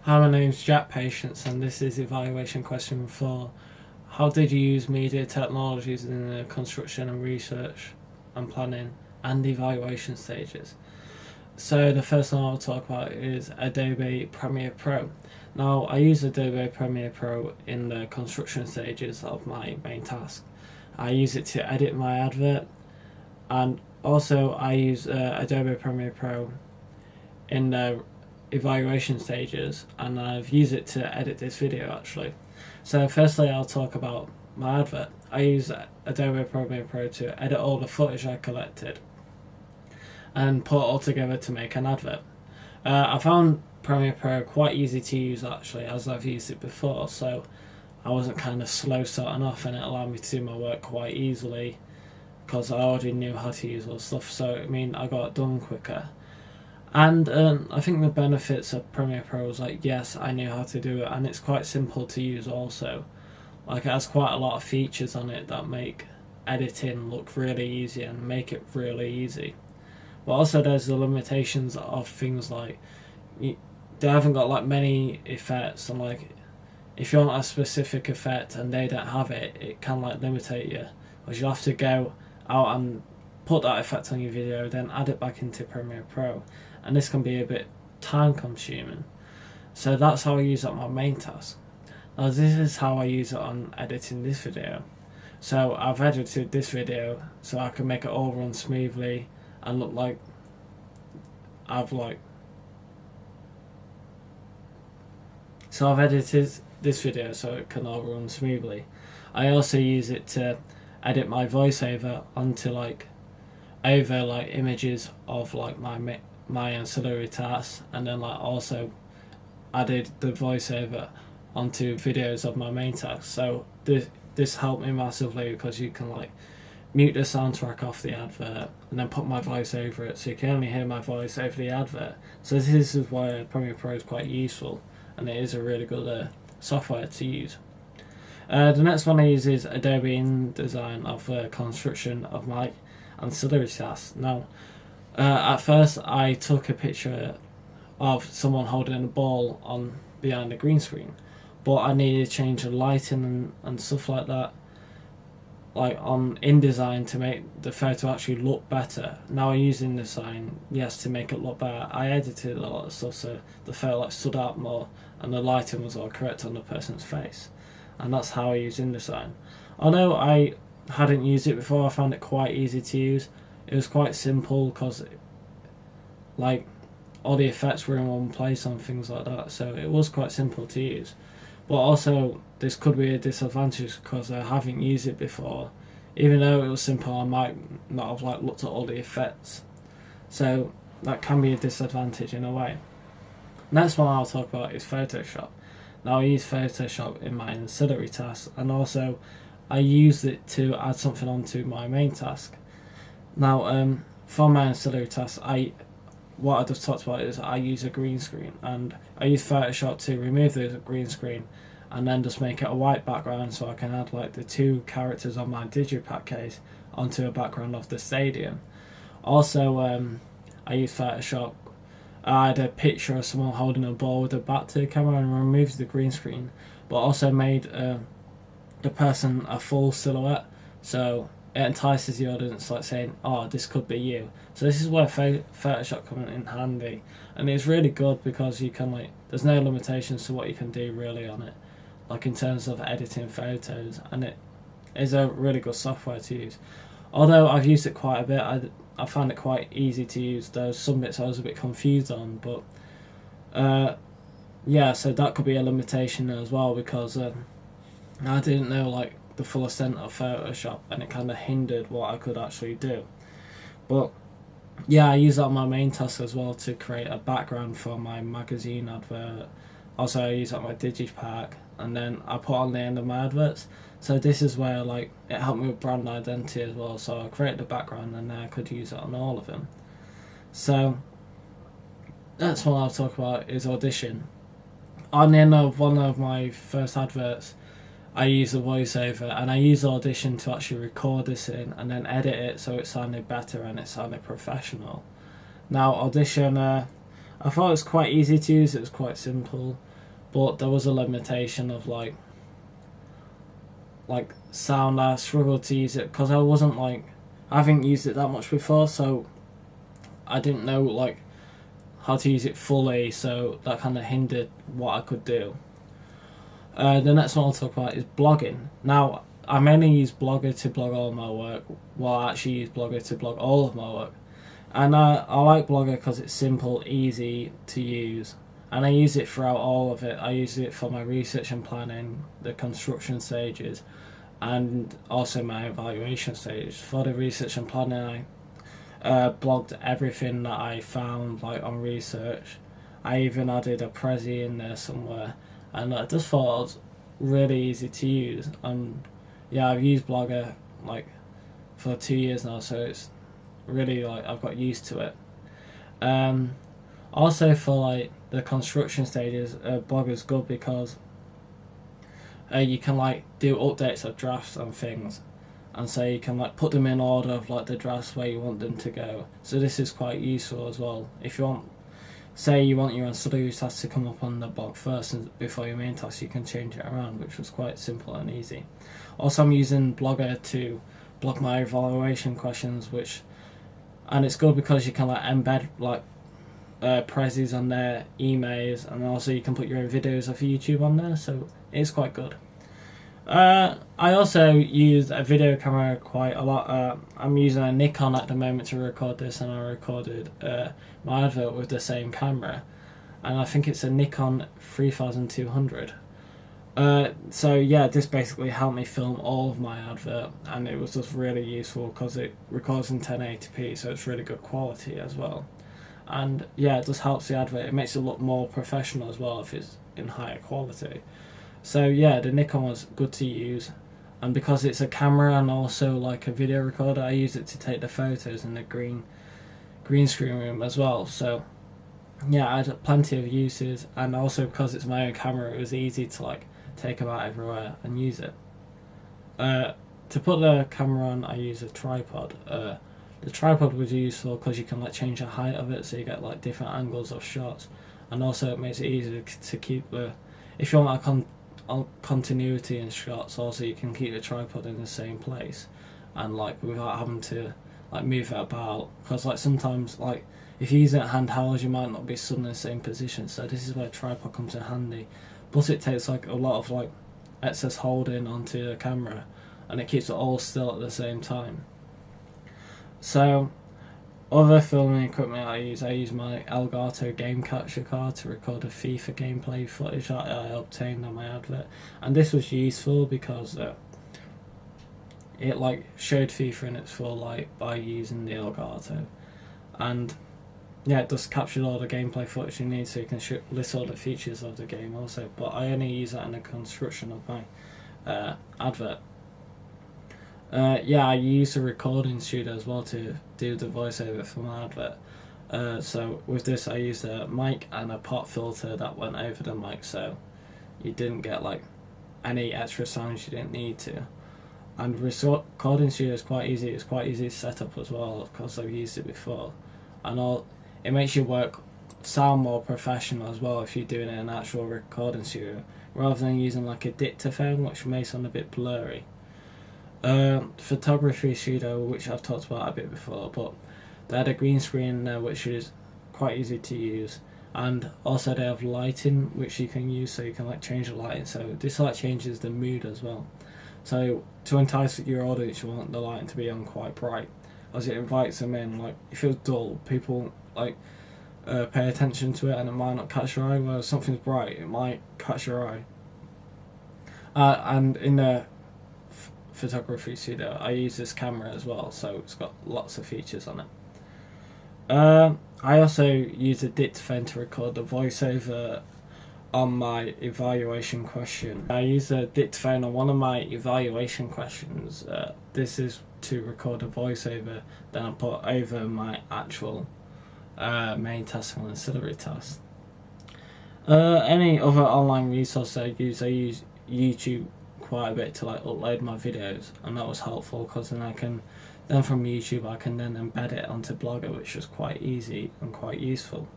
Hi, my name's Jack Patience, and this is evaluation question 4. How did you use media technologies in the construction and research and planning and evaluation stages? So the first one I'll talk about is Adobe Premiere Pro. Now, I use Adobe Premiere Pro in the construction stages of my main task. I use it to edit my advert, and also I use Adobe Premiere Pro in the evaluation stages, and I've used it to edit this video actually. So firstly, I'll talk about my advert. I use Adobe Premiere Pro to edit all the footage I collected and put it all together to make an advert. I found Premiere Pro quite easy to use actually, as I've used it before, so I wasn't kind of slow starting off, and it allowed me to do my work quite easily because I already knew how to use all the stuff, so I got it done quicker. And I think the benefits of Premiere Pro is yes, I knew how to do it, and it's quite simple to use also. It has quite a lot of features on it that make editing look really easy and make it really easy. But also there's the limitations of things they haven't got many effects, and if you want a specific effect and they don't have it, it can limit you, because you have to go out and put that effect on your video, then add it back into Premiere Pro, and this can be a bit time consuming. So that's how I use it on my main task. Now this is how I use it on editing this video. So I've edited this video so I can make it all run smoothly and look like I've edited this video so it can all run smoothly. I also use it to edit my voiceover onto over images of my ancillary tasks, and then also added the voiceover onto videos of my main task. So this helped me massively, because you can mute the soundtrack off the advert and then put my voice over it, so you can only hear my voice over the advert. So this is why Premiere Pro is quite useful, and it is a really good software to use. The next one I use is Adobe InDesign of construction of my ancillary tasks. Now, at first I took a picture of someone holding a ball on behind a green screen, but I needed to change the lighting and stuff like that, on InDesign, to make the photo actually look better. Now I use InDesign, yes, to make it look better. I edited a lot of stuff so the photo stood out more and the lighting was all correct on the person's face, and that's how I use InDesign. Although I hadn't used it before, I found it quite easy to use. It was quite simple because all the effects were in one place and things like that, so it was quite simple to use. But also this could be a disadvantage because I haven't used it before. Even though it was simple, I might not have looked at all the effects, so that can be a disadvantage in a way. Next one I'll talk about is Photoshop. Now I use Photoshop in my ancillary tasks, and also I use it to add something onto my main task. Now for my ancillary tasks, what I just talked about is I use a green screen, and I use Photoshop to remove the green screen and then just make it a white background, so I can add the two characters on my digipack case onto a background of the stadium. Also I use Photoshop. I had a picture of someone holding a ball with a bat to the camera and removed the green screen, but also made the person a full silhouette, so it entices the audience, saying, oh, this could be you. So this is where Photoshop comes in handy, and it's really good because you can there's no limitations to what you can do really on it, in terms of editing photos, and it is a really good software to use. Although I've used it quite a bit, I found it quite easy to use. There's some bits I was a bit confused on, but yeah, so that could be a limitation as well, because I didn't know the full extent of Photoshop, and it kind of hindered what I could actually do. But yeah, I use that on my main task as well to create a background for my magazine advert. Also I use that on my digipack, and then I put on the end of my adverts. So this is where it helped me with brand identity as well, so I created the background and then I could use it on all of them. So that's what I'll talk about is Audition. On the end of one of my first adverts, I use a voiceover, and I use Audition to actually record this in and then edit it so it sounded better and it sounded professional. Now Audition, I thought it was quite easy to use. It was quite simple. but there was a limitation of like sound. I struggled to use it because I haven't used it that much before, so I didn't know like how to use it fully, so that kind of hindered what I could do. The next one I'll talk about is blogging. Now, I mainly use Blogger to blog all of my work, while I actually use Blogger to blog all of my work. And I like Blogger because it's simple, easy to use, and I use it throughout all of it. I use it for my research and planning, the construction stages, and also my evaluation stage. For the research and planning, I blogged everything that I found like on research. I even added a Prezi in there somewhere, and I just thought it was really easy to use. Yeah, I've used Blogger like for 2 years now, so it's really like I've got used to it. Also for like the construction stages, Blogger's good because you can like do updates of drafts and things, and so you can like put them in order of like the drafts where you want them to go. So this is quite useful as well. If you want, say you want your ancillary task to come up on the blog first and before your main task, you can change it around, which was quite simple and easy. Also, I'm using Blogger to blog my evaluation questions, and it's good because you can like embed like Prezis on there, emails, and also you can put your own videos of YouTube on there, so it's quite good. I also use a video camera quite a lot. I'm using a Nikon at the moment to record this, and I recorded my advert with the same camera, and I think it's a Nikon 3200. So yeah, this basically helped me film all of my advert, and it was just really useful because it records in 1080p, so it's really good quality as well. And yeah, it just helps the advert. It makes it look more professional as well if it's in higher quality. So yeah, the Nikon was good to use, and because it's a camera and also like a video recorder, I use it to take the photos in the green screen room as well. So yeah, I had plenty of uses, and also because it's my own camera, it was easy to like take them out everywhere and use it. To put the camera on, I use a tripod. The tripod was useful because you can like change the height of it, so you get like different angles of shots, and also it makes it easier to keep if you want continuity in shots, also you can keep the tripod in the same place, and like without having to like move it about, because like sometimes like if you use it handheld, you might not be stood in the same position, so this is where tripod comes in handy. But it takes like a lot of like excess holding onto the camera, and it keeps it all still at the same time. So other filming equipment I use my Elgato game capture card to record a FIFA gameplay footage that I obtained on my advert, and this was useful because it like showed FIFA in its full light by using the Elgato, and yeah, it just captured all the gameplay footage you need, so you can list all the features of the game also. But I only use that in the construction of my advert. Yeah, I use a recording studio as well to do the voiceover for my advert. So with this, I used a mic and a pop filter that went over the mic, so you didn't get like any extra sounds you didn't need to. And recording studio is quite easy. It's quite easy to set up as well because I've used it before, and it makes your work sound more professional as well if you're doing it in an actual recording studio rather than using like a dictaphone, which may sound a bit blurry. Photography studio, which I've talked about a bit before, but they had a green screen there which is quite easy to use, and also they have lighting which you can use, so you can like change the lighting, so this like changes the mood as well. So to entice your audience, you want the lighting to be on quite bright, as it invites them in. Like if it's dull, people like pay attention to it and it might not catch your eye, whereas something's bright, it might catch your eye. And in the photography studio, I use this camera as well, so it's got lots of features on it. I also use a dictaphone to record the voiceover on my evaluation question. I use a dictaphone on one of my evaluation questions. This is to record a voiceover, then I put over my actual main task and ancillary task. Any other online resource I use YouTube quite a bit to like upload my videos, and that was helpful because then from YouTube I can then embed it onto Blogger, which was quite easy and quite useful.